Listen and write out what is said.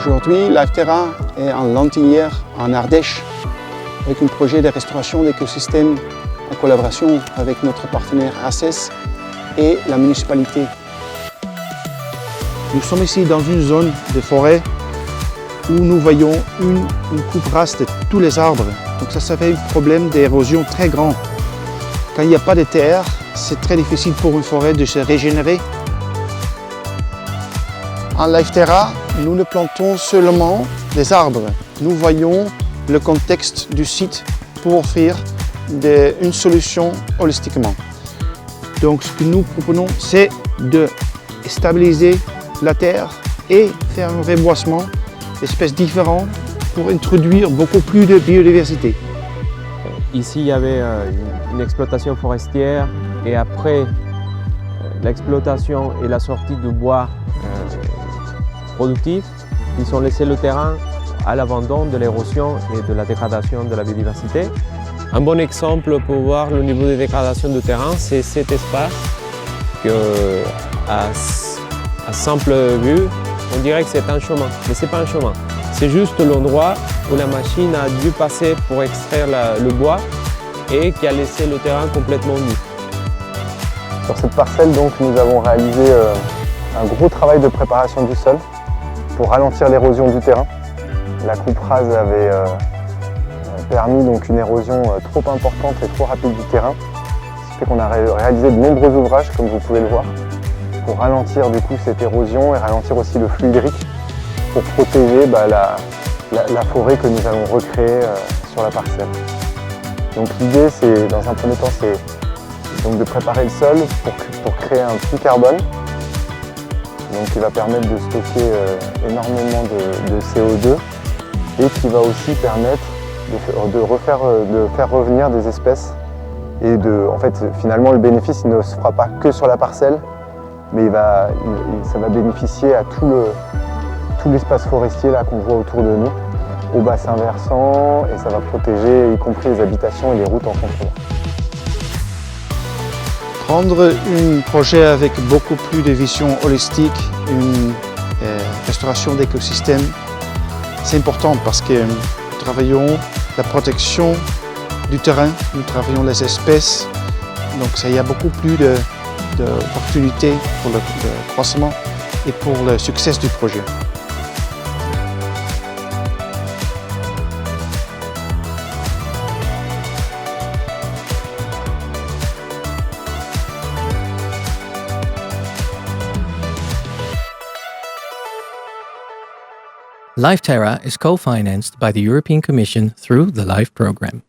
Aujourd'hui, Liveterra est en Lentilière, en Ardèche, avec un projet de restauration d'écosystèmes en collaboration avec notre partenaire ACES et la municipalité. Nous sommes ici dans une zone de forêt où nous voyons une coupe rase de tous les arbres. Donc ça fait un problème d'érosion très grand. Quand il n'y a pas de terre, c'est très difficile pour une forêt de se régénérer. En Liveterra, nous ne plantons seulement des arbres. Nous voyons le contexte du site pour offrir une solution holistiquement. Donc ce que nous proposons, c'est de stabiliser la terre et faire un reboisement d'espèces différentes pour introduire beaucoup plus de biodiversité. Ici, il y avait une exploitation forestière et après l'exploitation et la sortie de bois productifs, ils ont laissé le terrain à l'abandon de l'érosion et de la dégradation de la biodiversité. Un bon exemple pour voir le niveau de dégradation du terrain, c'est cet espace que, à simple vue, on dirait que c'est un chemin, mais ce n'est pas un chemin. C'est juste l'endroit où la machine a dû passer pour extraire le bois et qui a laissé le terrain complètement nu. Sur cette parcelle, donc, nous avons réalisé un gros travail de préparation du sol pour ralentir l'érosion du terrain. La coupe rase avait permis donc une érosion trop importante et trop rapide du terrain. Ce qui fait qu'on a réalisé de nombreux ouvrages, comme vous pouvez le voir, pour ralentir du coup cette érosion et ralentir aussi le flux hydrique pour protéger la forêt que nous allons recréer sur la parcelle. Donc l'idée, c'est, dans un premier temps, c'est donc de préparer le sol pour créer un puits carbone, donc qui va permettre de stocker énormément de CO2 et qui va aussi permettre de faire revenir des espèces. Et en fait, finalement, le bénéfice ne se fera pas que sur la parcelle, mais ça va bénéficier à tout l'espace forestier là qu'on voit autour de nous, au bassin versant, et ça va protéger y compris les habitations et les routes en contrebas. Prendre un projet avec beaucoup plus de vision holistique, une restauration d'écosystèmes, c'est important parce que nous travaillons la protection du terrain, nous travaillons les espèces, donc il y a beaucoup plus d'opportunités pour le croissement et pour le succès du projet. Liveterra is co-financed by the European Commission through the LIFE program.